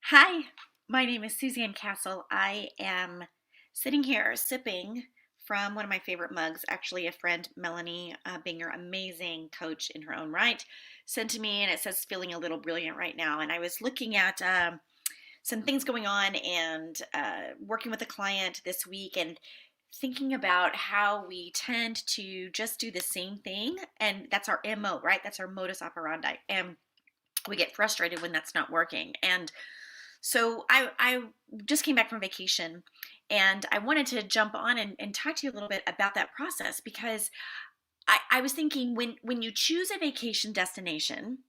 Hi, my name is Suzanne Castle. I am sitting here sipping from one of my favorite mugs. Actually, a friend, Melanie Binger, amazing coach in her own right, sent to me, and it says feeling a little brilliant right now. And I was looking at some things going on and working with a client this week and thinking about how we tend to just do the same thing. And that's our MO, right? That's our modus operandi. And we get frustrated when that's not working. And so I just came back from vacation and I wanted to jump on and talk to you a little bit about that process because I was thinking when you choose a vacation destination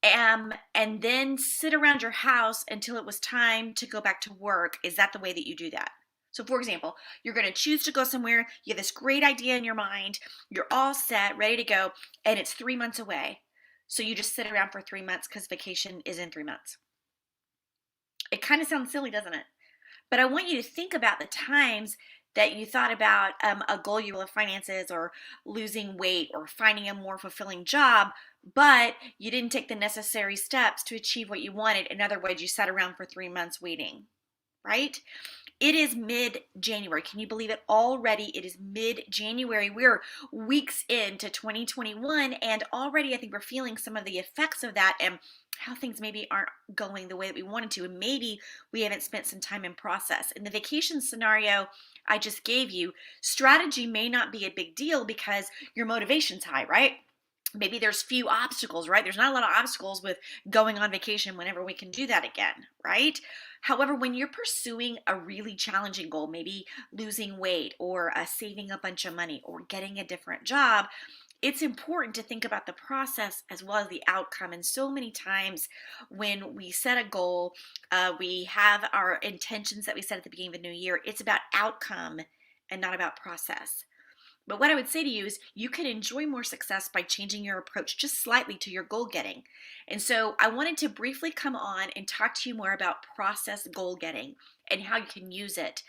and then sit around your house until it was time to go back to work, is that the way that you do that? So, for example, you're going to choose to go somewhere, you have this great idea in your mind, you're all set, ready to go, and it's 3 months away. So you just sit around for 3 months because vacation is in 3 months. It kind of sounds silly, doesn't it? But I want you to think about the times that you thought about a goal you have finances or losing weight or finding a more fulfilling job, but you didn't take the necessary steps to achieve what you wanted. In other words, you sat around for 3 months waiting, right? It is mid-January. Can you believe it? Already it is mid-January. We're weeks into 2021 and already I think we're feeling some of the effects of that and how things maybe aren't going the way that we wanted to. And maybe we haven't spent some time in process. In the vacation scenario I just gave you, strategy may not be a big deal because your motivation's high, right? Maybe there's few obstacles, right? There's not a lot of obstacles with going on vacation whenever we can do that again, right? However, when you're pursuing a really challenging goal, maybe losing weight or saving a bunch of money or getting a different job, it's important to think about the process as well as the outcome. And so many times when we set a goal, we have our intentions that we set at the beginning of the new year. It's about outcome and not about process. But what I would say to you is you can enjoy more success by changing your approach just slightly to your goal getting. And so I wanted to briefly come on and talk to you more about process goal getting and how you can use it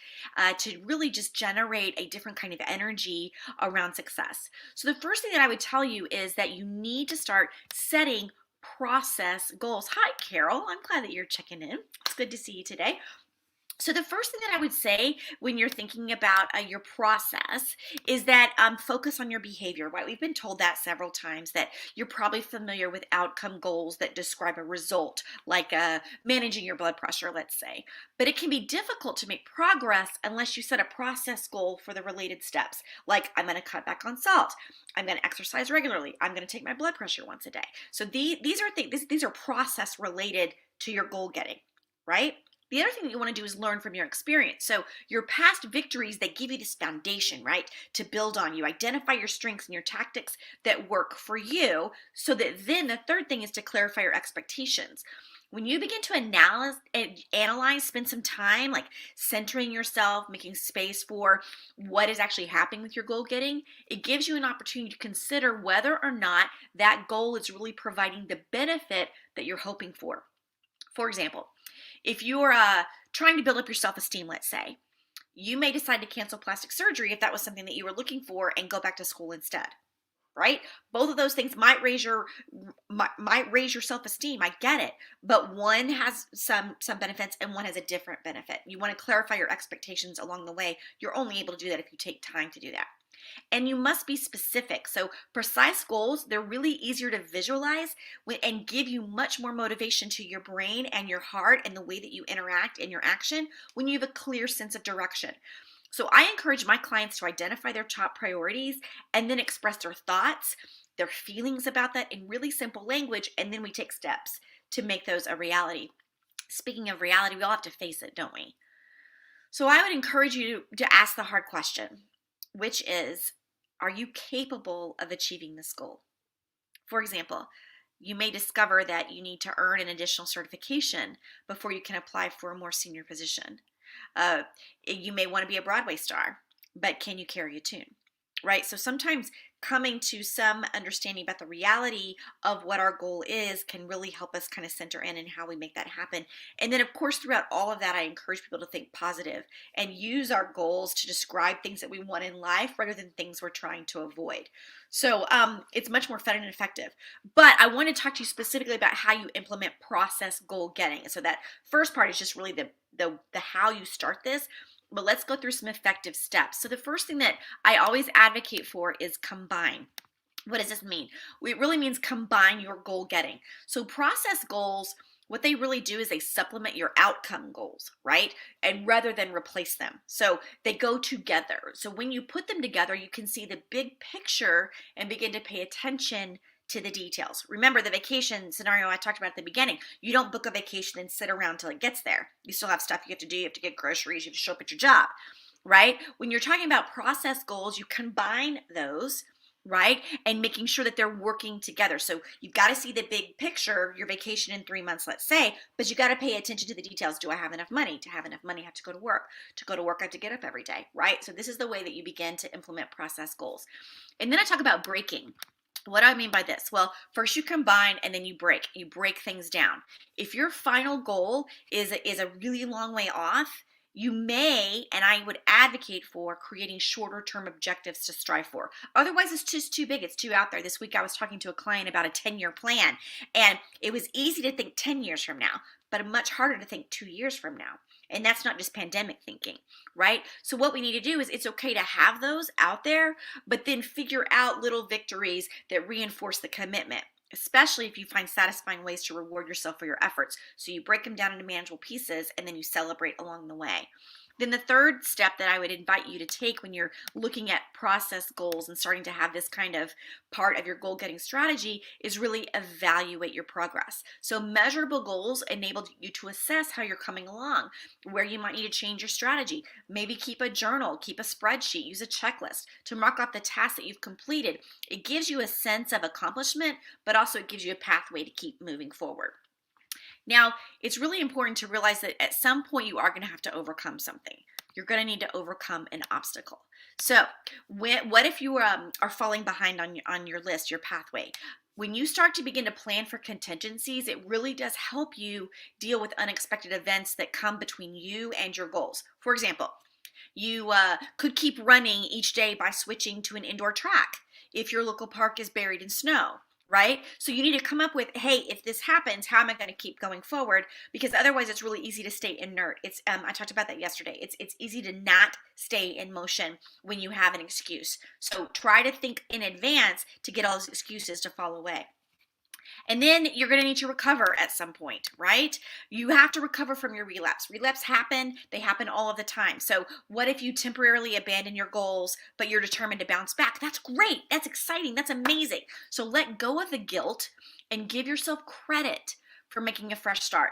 to really just generate a different kind of energy around success. So the first thing that I would tell you is that you need to start setting process goals. Hi, Carol. I'm glad that you're checking in. It's good to see you today. So the first thing that I would say when you're thinking about your process is that focus on your behavior, right? We've been told that several times that you're probably familiar with outcome goals that describe a result, like managing your blood pressure, let's say. But it can be difficult to make progress unless you set a process goal for the related steps, like I'm going to cut back on salt, I'm going to exercise regularly, I'm going to take my blood pressure once a day. So these are process related to your goal getting, right? The other thing that you want to do is learn from your experience. So your past victories, they give you this foundation, right, to build on. You identify your strengths and your tactics that work for you so that then the third thing is to clarify your expectations. When you begin to analyze, spend some time like centering yourself, making space for what is actually happening with your goal getting, it gives you an opportunity to consider whether or not that goal is really providing the benefit that you're hoping for. For example, if you're trying to build up your self-esteem, let's say, you may decide to cancel plastic surgery if that was something that you were looking for and go back to school instead, right? Both of those things might raise your self-esteem. I get it, but one has some benefits and one has a different benefit. You want to clarify your expectations along the way. You're only able to do that if you take time to do that. And you must be specific. So precise goals, they're really easier to visualize and give you much more motivation to your brain and your heart and the way that you interact in your action when you have a clear sense of direction. So I encourage my clients to identify their top priorities and then express their thoughts, their feelings about that in really simple language, and then we take steps to make those a reality. Speaking of reality, we all have to face it, don't we? So I would encourage you to ask the hard question, which is, are you capable of achieving this goal? For example, you may discover that you need to earn an additional certification before you can apply for a more senior position. You may want to be a Broadway star, but can you carry a tune? Right? So sometimes coming to some understanding about the reality of what our goal is can really help us kind of center in and how we make that happen. And then, of course, throughout all of that, I encourage people to think positive and use our goals to describe things that we want in life rather than things we're trying to avoid. So it's much more fun and effective. But I want to talk to you specifically about how you implement process goal getting. So that first part is just really the how you start this. But let's go through some effective steps. So the first thing that I always advocate for is combine. What does this mean? It really means combine your goal getting. So process goals, what they really do is they supplement your outcome goals, right? And rather than replace them. So they go together. So when you put them together, you can see the big picture and begin to pay attention to the details. Remember the vacation scenario I talked about at the beginning. You don't book a vacation and sit around till it gets there. You still have stuff you have to do. You have to get groceries. You have to show up at your job, right? When you're talking about process goals, you combine those, right? And making sure that they're working together. So you've got to see the big picture, your vacation in 3 months, let's say, but you got to pay attention to the details. Do I have enough money? To have enough money, I have to go to work. To go to work, I have to get up every day, right? So this is the way that you begin to implement process goals. And then I talk about breaking. What do I mean by this? Well, first you combine and then you break. You break things down. If your final goal is a really long way off, you may, and I would advocate for creating shorter term objectives to strive for. Otherwise, it's just too big. It's too out there. This week I was talking to a client about a 10-year plan, and it was easy to think 10 years from now, but much harder to think 2 years from now. And that's not just pandemic thinking, right? So what we need to do is it's okay to have those out there, but then figure out little victories that reinforce the commitment, especially if you find satisfying ways to reward yourself for your efforts. So you break them down into manageable pieces and then you celebrate along the way. Then the third step that I would invite you to take when you're looking at process goals and starting to have this kind of part of your goal getting strategy is really evaluate your progress. So measurable goals enable you to assess how you're coming along, where you might need to change your strategy. Maybe keep a journal, keep a spreadsheet, use a checklist to mark off the tasks that you've completed. It gives you a sense of accomplishment, but also it gives you a pathway to keep moving forward. Now, it's really important to realize that at some point you are going to have to overcome something. You're going to need to overcome an obstacle. So what if you are falling behind on your list, your pathway? When you start to begin to plan for contingencies, it really does help you deal with unexpected events that come between you and your goals. For example, you could keep running each day by switching to an indoor track if your local park is buried in snow. Right? So you need to come up with, hey, if this happens, how am I going to keep going forward? Because otherwise it's really easy to stay inert. It's I talked about that yesterday. It's easy to not stay in motion when you have an excuse. So try to think in advance to get all those excuses to fall away. And then you're going to need to recover at some point, right? You have to recover from your relapse. Relapse happen. They happen all of the time. So what if you temporarily abandon your goals, but you're determined to bounce back? That's great. That's exciting. That's amazing. So let go of the guilt and give yourself credit for making a fresh start.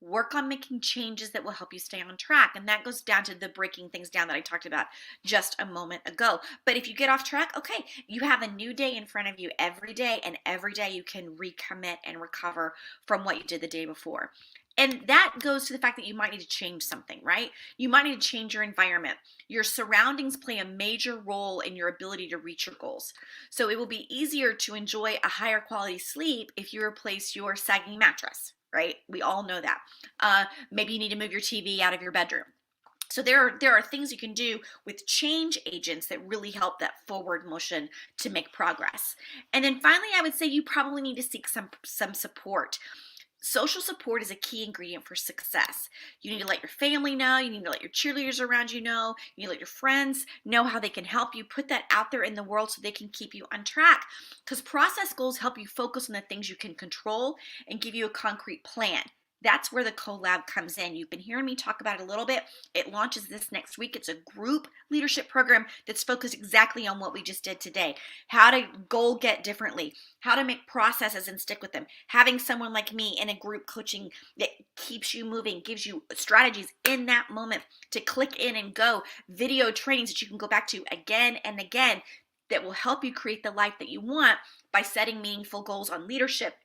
Work on making changes that will help you stay on track. And that goes down to the breaking things down that I talked about just a moment ago. But if you get off track, okay, you have a new day in front of you every day, and every day you can recommit and recover from what you did the day before. And that goes to the fact that you might need to change something, right? You might need to change your environment. Your surroundings play a major role in your ability to reach your goals. So it will be easier to enjoy a higher quality sleep if you replace your sagging mattress, right? We all know that. Maybe you need to move your TV out of your bedroom. So there are things you can do with change agents that really help that forward motion to make progress. And then finally, I would say you probably need to seek some support. Social support is a key ingredient for success. You need to let your family know. You need to let your cheerleaders around you know. You need to let your friends know how they can help you. Put that out there in the world so they can keep you on track. Because process goals help you focus on the things you can control and give you a concrete plan. That's where the collab comes in. You've been hearing me talk about it a little bit. It launches this next week. It's a group leadership program that's focused exactly on what we just did today. How to goal get differently, how to make processes and stick with them. Having someone like me in a group coaching that keeps you moving, gives you strategies in that moment to click in and go. Video trainings that you can go back to again and again that will help you create the life that you want by setting meaningful goals on leadership,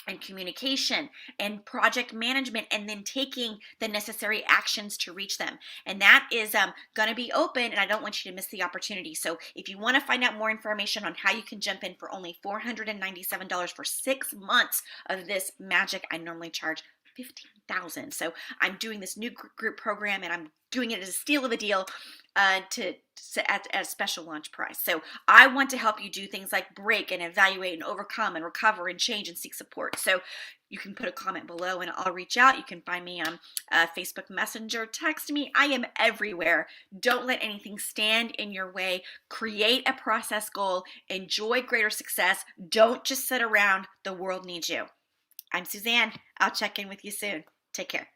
and communication and project management, and then taking the necessary actions to reach them. And that is going to be open, and I don't want you to miss the opportunity. So if you want to find out more information on how you can jump in for only $497 for 6 months of this magic, I normally charge 15,000. So I'm doing this new group program, and I'm doing it as a steal of a deal at a special launch price. So I want to help you do things like break and evaluate and overcome and recover and change and seek support. So you can put a comment below and I'll reach out. You can find me on Facebook Messenger, text me. I am everywhere. Don't let anything stand in your way. Create a process goal. Enjoy greater success. Don't just sit around. The world needs you. I'm Suzanne. I'll check in with you soon. Take care.